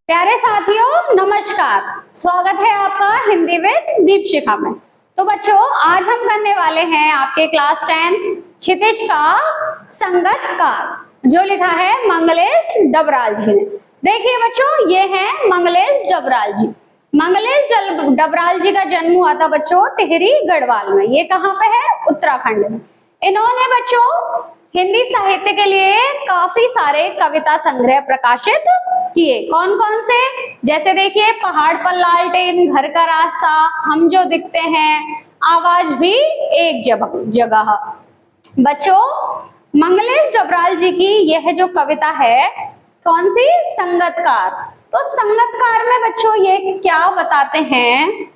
प्यारे साथियों नमस्कार। स्वागत है आपका हिंदी विद दीपशिखा में। तो बच्चों आज हम करने वाले हैं आपके क्लास 10 क्षितिज का संगतकार जो लिखा है मंगलेश डबराल जी ने। देखिए बच्चों ये है मंगलेश डबराल जी। मंगलेश डबराल जी का जन्म हुआ था बच्चों टिहरी गढ़वाल में। ये कहाँ पे है? उत्तराखंड में। इन्होंने बच्चों हिंदी साहित्य के लिए काफी सारे कविता संग्रह प्रकाशित किए। कौन कौन से? जैसे देखिए पहाड़ पर लालटेन, घर का रास्ता, हम जो दिखते हैं, आवाज भी एक जगह। बच्चों मंगलेश डबराल जी की यह जो कविता है कौन सी? संगतकार। तो संगतकार में बच्चों ये क्या बताते हैं?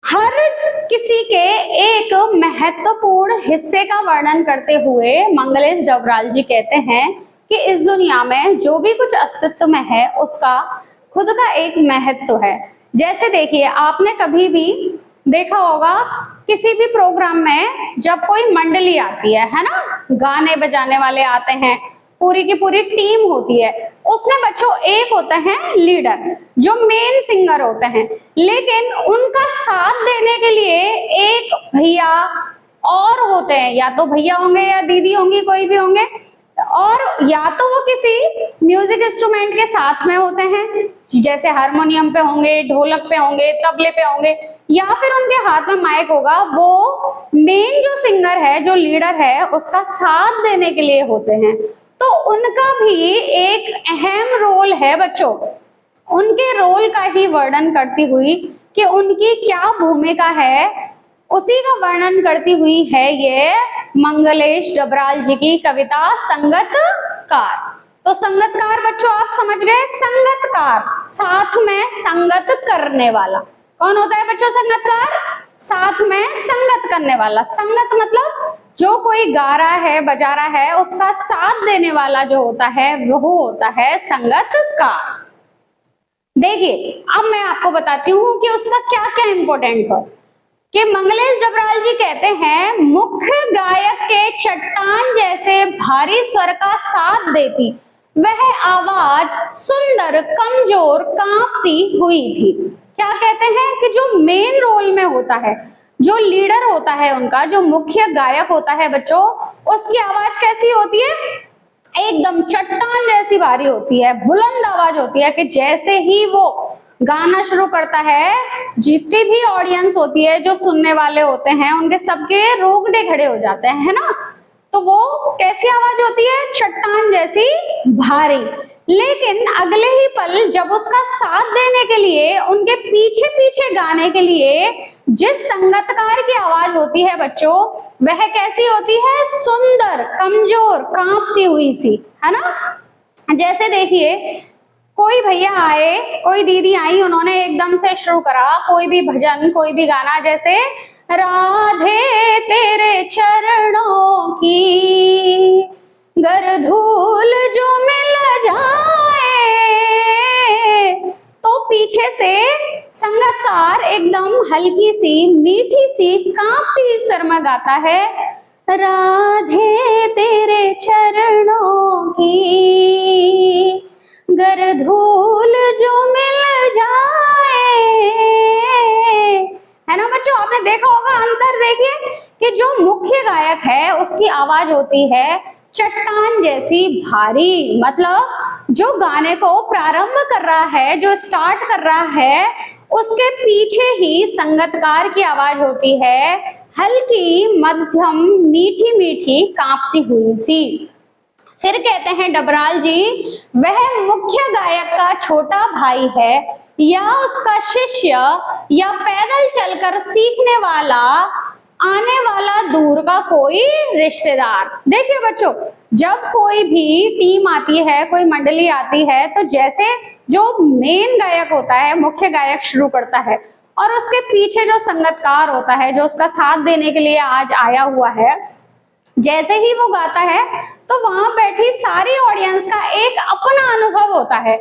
हर किसी के एक महत्वपूर्ण हिस्से का वर्णन करते हुए मंगलेश डबराल जी कहते हैं कि इस दुनिया में जो भी कुछ अस्तित्व में है उसका खुद का एक महत्व है। जैसे देखिए आपने कभी भी देखा होगा किसी भी प्रोग्राम में जब कोई मंडली आती है ना, गाने बजाने वाले आते हैं, पूरी की पूरी टीम होती है, उसमें बच्चों एक होते हैं लीडर जो मेन सिंगर होते हैं, लेकिन उनका साथ देने के लिए एक भैया और होते हैं, या तो भैया होंगे या दीदी होंगी, कोई भी होंगे, और या तो वो किसी म्यूजिक इंस्ट्रूमेंट के साथ में होते हैं, जैसे हारमोनियम पे होंगे, ढोलक पे होंगे, तबले पे होंगे, या फिर उनके हाथ में माइक होगा। वो मेन जो सिंगर है, जो लीडर है, उसका साथ देने के लिए होते हैं। तो उनका भी एक अहम रोल है बच्चों। उनके रोल का ही वर्णन करती हुई कि उनकी क्या भूमिका है, उसी का वर्णन करती हुई है ये मंगलेश डबराल जी की कविता संगतकार। तो संगतकार बच्चों आप समझ गए, संगतकार साथ में संगत करने वाला। कौन होता है बच्चों संगतकार? साथ में संगत करने वाला। संगत मतलब जो कोई गा रहा है, बजा रहा है, उसका साथ देने वाला जो होता है वो होता है संगतकार। देखिए अब मैं आपको बताती हूँ कि उसका क्या क्या इंपॉर्टेंट है। कि मंगलेश डबराल जी कहते हैं मुख्य गायक के चट्टान जैसे भारी स्वर का साथ देती वह आवाज सुंदर, कमजोर, कांपती हुई थी। क्या कहते हैं कि जो मेन रोल में होता है, जो लीडर होता है, उनका जो मुख्य गायक होता है बच्चों, उसकी आवाज कैसी होती है? एकदम चट्टान जैसी भारी होती है, बुलंद आवाज होती है कि जैसे ही वो गाना शुरू करता है, जितनी भी ऑडियंस होती है, जो सुनने वाले होते हैं, उनके सबके रोंगटे खड़े हो जाते हैं, है ना। तो वो कैसी आवाज होती है? चट्टान जैसी भारी। लेकिन अगले ही पल जब उसका साथ देने के लिए, उनके पीछे पीछे गाने के लिए जिस संगतकार की आवाज होती है बच्चों, वह कैसी होती है? सुंदर, कमजोर, कांपती हुई सी, है ना। जैसे देखिए कोई भैया आए, कोई दीदी आई, उन्होंने एकदम से शुरू करा कोई भी भजन, कोई भी गाना, जैसे राधे तेरे चरणों की गर धूल जो मिल जाए, तो पीछे से संगतकार एकदम हल्की सी, मीठी सी, कांपती स्वर में गाता है राधे तेरे चरणों की गर धूल जो मिल जाए, है ना बच्चों। आपने देखा होगा अंतर। देखिए कि जो मुख्य गायक है उसकी आवाज होती है चट्टान जैसी भारी, मतलब जो गाने को प्रारंभ कर रहा है, जो स्टार्ट कर रहा है, उसके पीछे ही संगतकार की आवाज होती है हल्की, मध्यम, मीठी मीठी, कांपती हुई सी। फिर कहते हैं डबराल जी वह मुख्य गायक का छोटा भाई है या उसका शिष्य या पैदल चलकर सीखने वाला, आने वाला दूर का कोई रिश्तेदार। देखिए बच्चों जब कोई भी टीम आती है, कोई मंडली आती है, तो जैसे जो मेन गायक होता है, मुख्य गायक शुरू करता है, और उसके पीछे जो संगतकार होता है, जो उसका साथ देने के लिए आज आया हुआ है, जैसे ही वो गाता है तो वहां बैठी सारी ऑडियंस का एक अपना अनुभव होता है।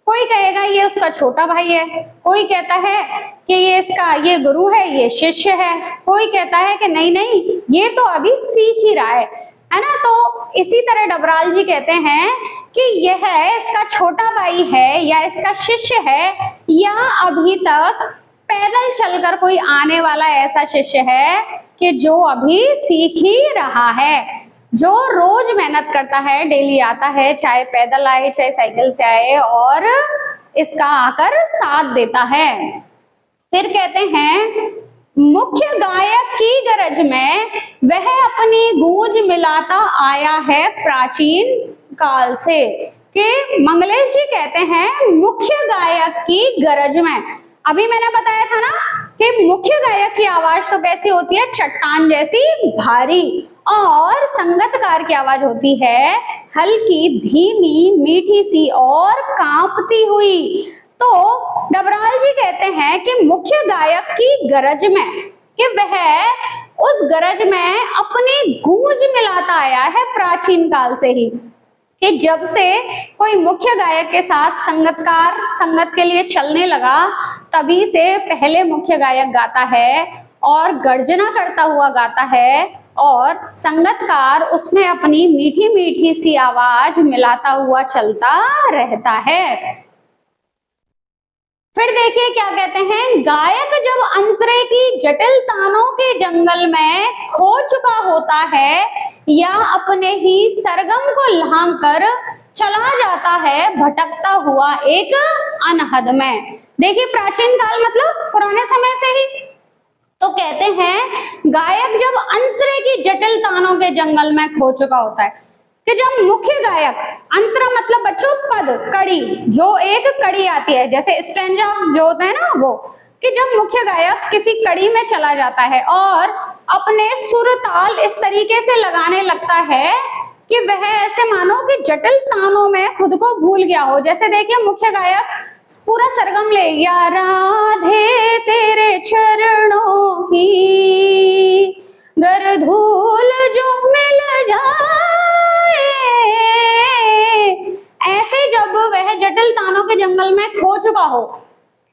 कोई कहेगा ये उसका छोटा भाई है, कोई कहता है कि ये गुरु है, ये शिष्य है, कोई कहता है कि नहीं नहीं ये तो अभी सीख ही रहा है। है ना। तो इसी तरह डबराल जी कहते हैं कि यह इसका छोटा भाई है या इसका शिष्य है या अभी तक पैदल चलकर कोई आने वाला ऐसा शिष्य है कि जो अभी सीख ही रहा है, जो रोज मेहनत करता है, डेली आता है, चाहे पैदल आए चाहे साइकिल से आए, और इसका आकर साथ देता है। फिर कहते हैं मुख्य गायक की गरज में वह अपनी गूंज मिलाता आया है प्राचीन काल से। कि मंगलेश जी कहते हैं मुख्य गायक की गरज में, अभी मैंने बताया था ना कि मुख्य गायक की आवाज तो कैसी होती है, चट्टान जैसी भारी, और संगतकार की आवाज होती है हल्की, धीमी, मीठी सी और कांपती हुई। तो डबराल जी कहते हैं कि मुख्य गायक की गरज में, कि वह उस गरज में अपनी गूंज मिलाता आया है प्राचीन काल से ही, कि जब से कोई मुख्य गायक के साथ संगतकार संगत के लिए चलने लगा, तभी से पहले मुख्य गायक गाता है और गर्जना करता हुआ गाता है, और संगतकार उसमें अपनी मीठी मीठी सी आवाज मिलाता हुआ चलता रहता है। फिर देखिए क्या कहते हैं, गायक जब अंतरे की जटिल तानों के जंगल में खो चुका होता है या अपने ही सरगम को लांघ कर चला जाता है भटकता हुआ एक अनहद में। देखिए प्राचीन काल मतलब पुराने समय से ही। तो कहते हैं गायक जब अंतरे की जटिल तानों के जंगल में खो चुका होता है, कि जब मुख्य गायक, अंतरा मतलब बच्चों पद, कड़ी, जो एक कड़ी आती है जैसे स्टैंजा जो होता है ना वो, कि जब मुख्य गायक किसी कड़ी में चला जाता है और अपने सुर ताल इस तरीके से लगाने लगता है कि वह ऐसे मानो कि जटिल तानों में खुद को भूल गया हो। जैसे देखिए मुख्य गायक पूरा सरगम ले, या राधे तेरे चरणों की गर धूल जो मिल जाए, ऐसे जब वह जटिल तानों के जंगल में खो चुका हो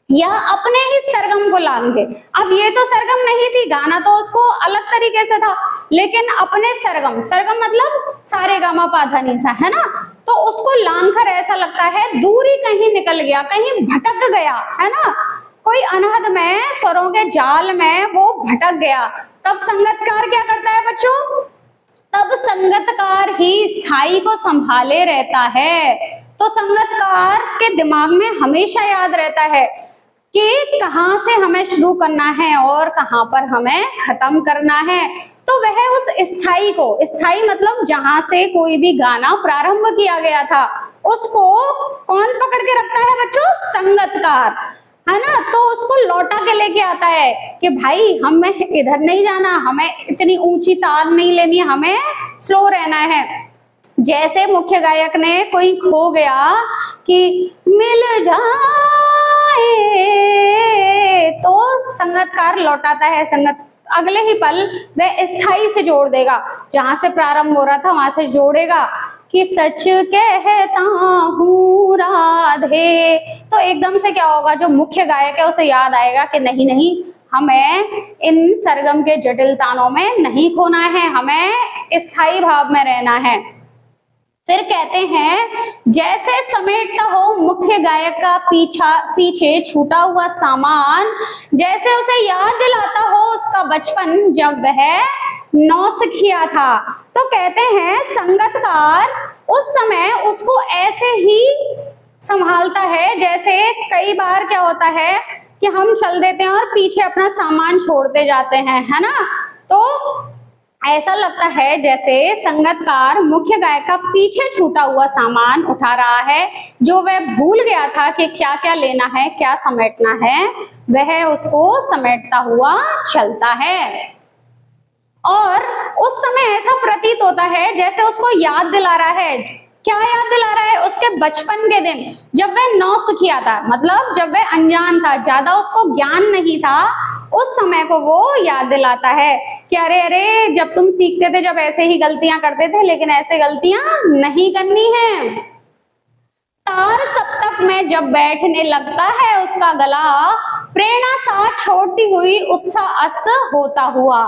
या अपने ही सरगम को लांघे, अब ये तो सरगम नहीं थी, गाना तो उसको अलग तरीके से था, लेकिन अपने सरगम, सरगम मतलब सारे गामा पा धा नी सा, है ना, तो उसको लांघकर ऐसा लगता है दूरी कहीं निकल गया, कहीं भटक गया, है ना, कोई अनहद में स्वरों के जाल में वो भटक गया। तब संगतकार क्या करता है बच्चों, तब संगतकार ही स्थाई को संभाले रहता है। तो संगतकार के दिमाग में हमेशा याद रहता है कि कहाँ से हमें शुरू करना है और कहाँ पर हमें खत्म करना है। तो वह उस स्थाई को, स्थाई मतलब जहां से कोई भी गाना प्रारंभ किया गया था, उसको कौन पकड़ के रखता है बच्चों, संगतकार, है ना। तो उसको लौटा के लेके आता है कि भाई हमें इधर नहीं जाना, हमें इतनी ऊंची ताल नहीं लेनी, हमें स्लो रहना है। जैसे मुख्य गायक ने कोई खो गया कि मिल जाए, तो संगतकार लौटाता है, संगत अगले ही पल वह स्थाई से जोड़ देगा, जहां से प्रारंभ हो रहा था वहां से जोड़ेगा कि सच कहता हूँ राधे। तो एकदम से क्या होगा, जो मुख्य गायक है उसे याद आएगा कि नहीं नहीं, हमें इन सरगम के जटिल तानों में नहीं खोना है, हमें स्थायी भाव में रहना है। फिर कहते हैं जैसे समेटता हो मुख्य गायक का पीछे छूटा हुआ सामान, जैसे उसे याद दिलाता हो उसका बचपन जब वह नौसिखिया था। तो कहते हैं संगतकार उस समय उसको ऐसे ही संभालता है, जैसे कई बार क्या होता है कि हम चल देते हैं और पीछे अपना सामान छोड़ते जाते हैं, है ना। तो ऐसा लगता है जैसे संगतकार मुख्य गायक का पीछे छूटा हुआ सामान उठा रहा है, जो वह भूल गया था कि क्या क्या लेना है, क्या समेटना है, वह उसको समेटता हुआ चलता है। और उस समय ऐसा प्रतीत होता है जैसे उसको याद दिला रहा है, क्या याद दिला रहा है, उसके बचपन के दिन जब वह नौसिखिया था, मतलब जब वह अनजान था, ज्यादा उसको ज्ञान नहीं था, उस समय को वो याद दिलाता है कि अरे अरे जब तुम सीखते थे, जब ऐसे ही गलतियां करते थे, लेकिन ऐसे गलतियां नहीं करनी है। तार सप्तक में जब बैठने लगता है उसका गला, प्रेरणा साथ छोड़ती हुई उत्साह अस्त होता हुआ,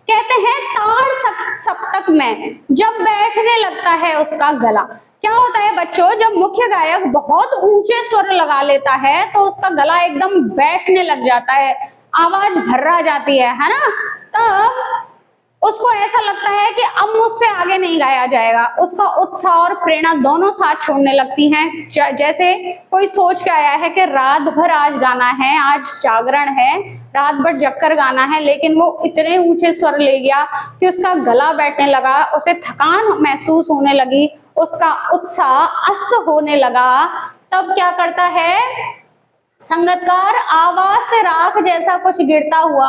कहते हैं ताड़ सप्तक में जब बैठने लगता है उसका गला। क्या होता है बच्चों, जब मुख्य गायक बहुत ऊंचे स्वर लगा लेता है तो उसका गला एकदम बैठने लग जाता है, आवाज भर्रा जाती है ना। तब उसको ऐसा लगता है कि अब मुझसे आगे नहीं गाया जाएगा, उसका उत्साह और प्रेरणा दोनों साथ छोड़ने लगती हैं। जैसे कोई सोच के आया है कि रात भर आज गाना है, आज जागरण है, रात भर जगकर गाना है, लेकिन वो इतने ऊंचे स्वर ले गया कि उसका गला बैठने लगा, उसे थकान महसूस होने लगी, उसका उत्साह अस्त होने लगा। तब क्या करता है संगीतकार, आवाज से राख जैसा कुछ गिरता हुआ,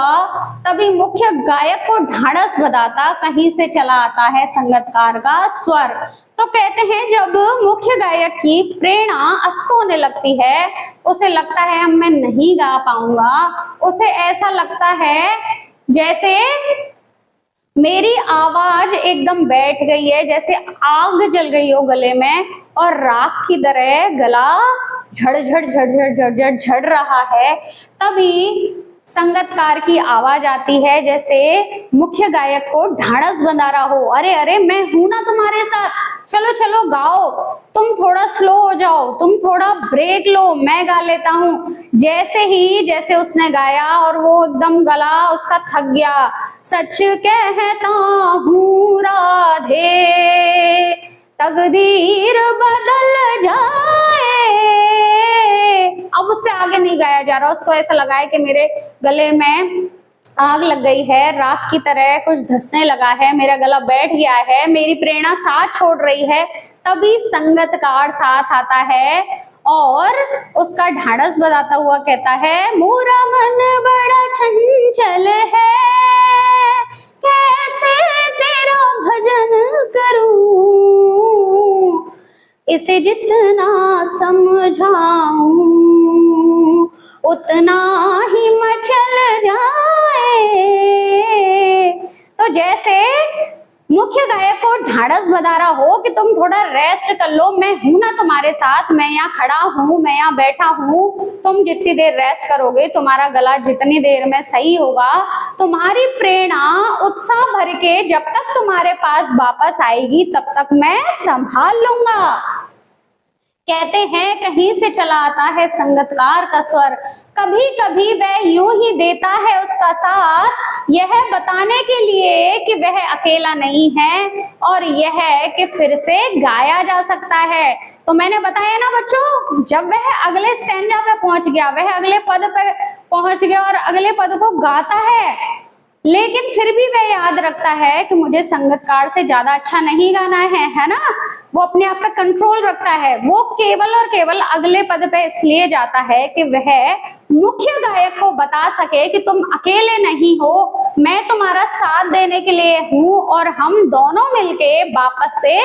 तभी मुख्य गायक को ढाढ़स बधाता कहीं से चला आता है संगीतकार का स्वर। तो कहते हैं जब मुख्य गायक की प्रेरणा अस्त होने लगती है, उसे लगता है अब मैं नहीं गा पाऊंगा, उसे ऐसा लगता है जैसे मेरी आवाज एकदम बैठ गई है, जैसे आग जल गई हो गले में और राख की तरह गला झड़ झड़ रहा है। तभी संगीतकार की आवाज आती है जैसे मुख्य गायक को ढाढ़स बंधा रहा हो, अरे अरे मैं हूं ना तुम्हारे साथ, चलो चलो गाओ, तुम थोड़ा स्लो हो जाओ, तुम थोड़ा ब्रेक लो, मैं गा लेता हूँ। जैसे उसने गाया और वो एकदम गला उसका थक गया, सच कहता हूँ राधे तकदीर बदल जाए, अब उससे आगे नहीं गाया जा रहा, उसको ऐसा लगा है कि मेरे गले में आग लग गई है, राख की तरह कुछ धंसने लगा है, मेरा गला बैठ गया है, मेरी प्रेरणा साथ छोड़ रही है। तभी संगीतकार साथ आता है और उसका ढाढ़स बजाता हुआ कहता है, मोरा मन बड़ा चंचल है, कैसे तेरा भजन करूं, इसे जितना समझाऊं उतना ही मचल जाए। तो जैसे मुख्य गायक को ढाढ़स बधा रहा हो कि तुम थोड़ा रेस्ट कर लो, मैं हूं ना तुम्हारे साथ, मैं यहाँ खड़ा हूं, मैं यहाँ बैठा हूं, तुम जितनी देर रेस्ट करोगे, तुम्हारा गला जितनी देर में सही होगा, तुम्हारी प्रेरणा उत्साह भर के जब तक तुम्हारे पास वापस आएगी तब तक मैं संभाल लूंगा। कहते हैं कहीं से चला आता है संगीतकार का स्वर, कभी कभी वह यूं ही देता है उसका साथ, यह बताने के लिए कि वह अकेला नहीं है और यह कि फिर से गाया जा सकता है। तो मैंने बताया ना बच्चों, जब वह अगले स्टैंजा पे पहुंच गया, वह अगले पद पे पहुंच गया और अगले पद को गाता है, लेकिन फिर भी वह याद रखता है कि मुझे संगीतकार से ज्यादा अच्छा नहीं गाना है ना, वो अपने आप पे कंट्रोल रखता है। वो केवल और केवल अगले पद पे इसलिए जाता है कि वह मुख्य गायक को बता सके कि तुम अकेले नहीं हो, मैं तुम्हारा साथ देने के लिए हूं और हम दोनों मिलके वापस से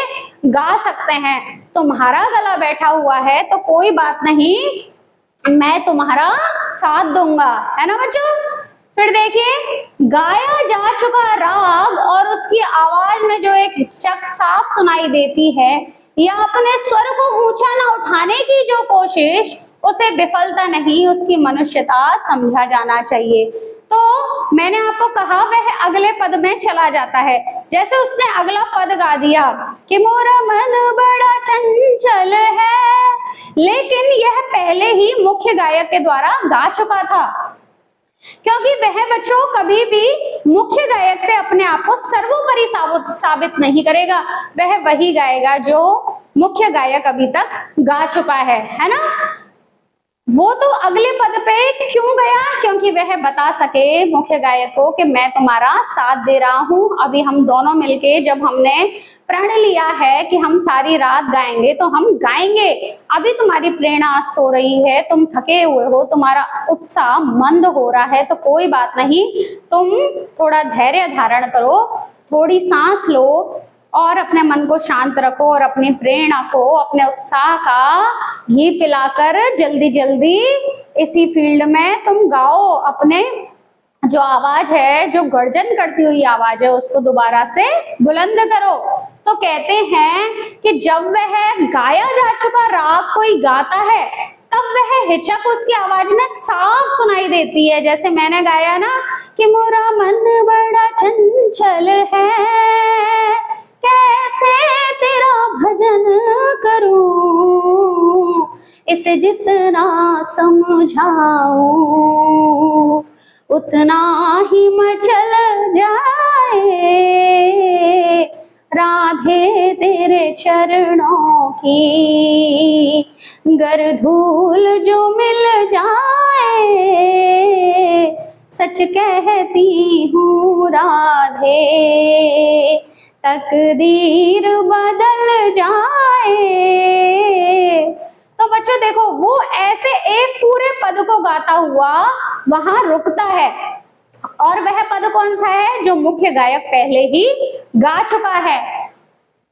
गा सकते हैं। तुम्हारा गला बैठा हुआ है तो कोई बात नहीं, मैं तुम्हारा साथ दूंगा, है ना बच्चों। फिर देखिए, गाया जा चुका राग और उसकी आवाज में जो एक हिचक साफ सुनाई देती है या अपने स्वर को ऊंचा ना उठाने की जो कोशिश, उसे विफलता नहीं, उसकी मनुष्यता समझा जाना चाहिए। तो मैंने आपको कहा वह अगले पद में चला जाता है। जैसे उसने अगला पद गा दिया कि मोरा मन बड़ा चंचल है, लेकिन यह पहले ही मुख्य गायक के द्वारा गा चुका था, क्योंकि वह बच्चों कभी भी मुख्य गायक से अपने आप को सर्वोपरि साबित नहीं करेगा, वह वही गाएगा जो मुख्य गायक अभी तक गा चुका है ना। वो तो अगले पद पे क्यों गया, क्योंकि वह बता सके मुख्य गायक को कि मैं तुम्हारा साथ दे रहा हूं। अभी हम दोनों मिलके जब हमने प्रण लिया है कि हम सारी रात गाएंगे तो हम गाएंगे। अभी तुम्हारी प्रेरणा अस्त हो रही है, तुम थके हुए हो, तुम्हारा उत्साह मंद हो रहा है, तो कोई बात नहीं, तुम थोड़ा धैर्य धारण करो, थोड़ी सांस लो और अपने मन को शांत रखो और अपनी प्रेरणा को, अपने उत्साह का घी पिलाकर जल्दी जल्दी इसी फील्ड में तुम गाओ। अपने जो आवाज है, जो गर्जन करती हुई आवाज है, उसको दोबारा से बुलंद करो। तो कहते हैं कि जब वह गाया जा चुका राग कोई गाता है, तब तब वह हिचक उसकी आवाज में साफ सुनाई देती है। जैसे मैंने गाया ना कि मोरा मन बड़ा चंचल है, कैसे तेरा भजन करूं, इसे जितना समझाऊं उतना ही मचल जाए, राधे तेरे चरणों की गर धूल जो मिल जाए, सच कहती हूँ राधे तकदीर बदल जाए। तो बच्चों देखो, वो ऐसे एक पूरे पद को गाता हुआ वहां रुकता है, और वह पद कौन सा है जो मुख्य गायक पहले ही गा चुका है।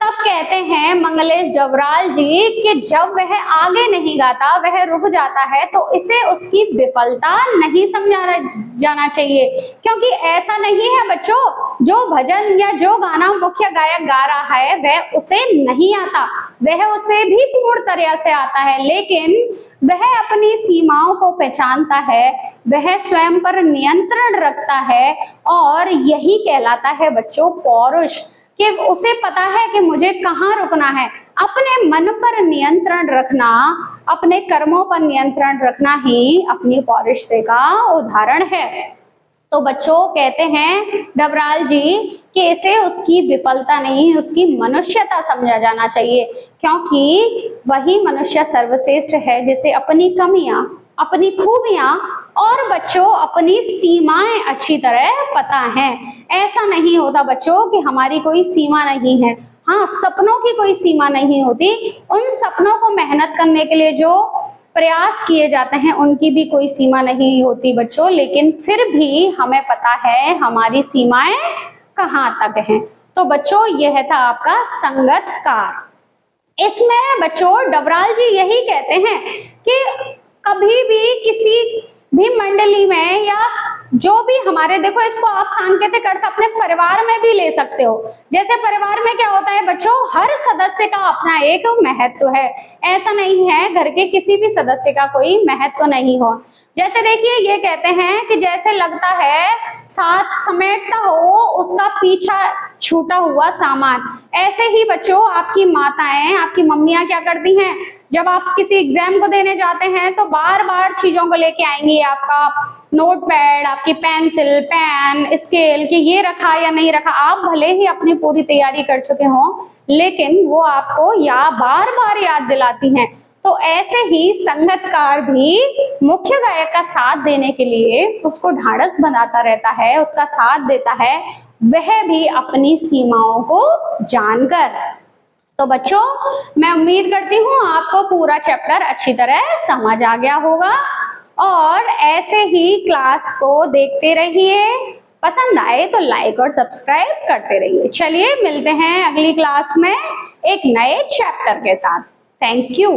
तब कहते हैं मंगलेश डबराल जी कि जब वह आगे नहीं गाता, वह रुक जाता है, तो इसे उसकी विफलता नहीं समझा जाना चाहिए, क्योंकि ऐसा नहीं है बच्चों जो भजन या जो गाना मुख्य गायक गा रहा है वह उसे नहीं आता, वह उसे भी पूर्ण तरह से आता है, लेकिन वह अपनी सीमाओं को पहचानता है, वह स्वयं पर नियंत्रण रखता है, और यही कहलाता है बच्चों पौरुष, कि उसे पता है कि मुझे कहाँ रुकना है। अपने मन पर नियंत्रण रखना, अपने कर्मों पर नियंत्रण रखना ही अपनी पौरुषता का उदाहरण है। तो बच्चों कहते हैं डबराल जी कि इसे उसकी विफलता नहीं, उसकी मनुष्यता समझा जाना चाहिए, क्योंकि वही मनुष्य सर्वश्रेष्ठ है जिसे अपनी कमियां, अपनी खूबियां और बच्चों अपनी सीमाएं अच्छी तरह पता है। ऐसा नहीं होता बच्चों कि हमारी कोई सीमा नहीं है, हाँ सपनों की कोई सीमा नहीं होती, उन सपनों को मेहनत करने के लिए जो प्रयास किए जाते हैं उनकी भी कोई सीमा नहीं होती बच्चों, लेकिन फिर भी हमें पता है हमारी सीमाएं कहाँ तक हैं। तो बच्चों यह था आपका संगतकार। इसमें बच्चों डबराल जी यही कहते हैं कि कभी भी किसी भी मंडली में या जो भी हमारे, देखो इसको आप सांकेतिक अर्थ अपने परिवार में भी ले सकते हो। जैसे परिवार में क्या होता है बच्चों, हर सदस्य का अपना एक महत्व है, ऐसा नहीं है घर के किसी भी सदस्य का कोई महत्व नहीं हो। जैसे देखिए ये कहते हैं कि जैसे लगता है साथ समेटता हो उसका पीछा छूटा हुआ सामान, ऐसे ही बच्चों आपकी माताएं, आपकी मम्मियां क्या करती हैं, जब आप किसी एग्जाम को देने जाते हैं तो बार बार चीजों को लेके आएंगी, आपका नोटपैड, आपकी पेंसिल, पेन, स्केल, कि ये रखा या नहीं रखा। आप भले ही अपनी पूरी तैयारी कर चुके हों, लेकिन वो आपको बार बार याद दिलाती हैं। तो ऐसे ही संगतकार भी मुख्य गायक का साथ देने के लिए उसको ढाढ़स बनाता रहता है, उसका साथ देता है, वह भी अपनी सीमाओं को जानकर। तो बच्चों मैं उम्मीद करती हूँ आपको पूरा चैप्टर अच्छी तरह समझ आ गया होगा, और ऐसे ही क्लास को देखते रहिए, पसंद आए तो लाइक और सब्सक्राइब करते रहिए। चलिए मिलते हैं अगली क्लास में एक नए चैप्टर के साथ। Thank you.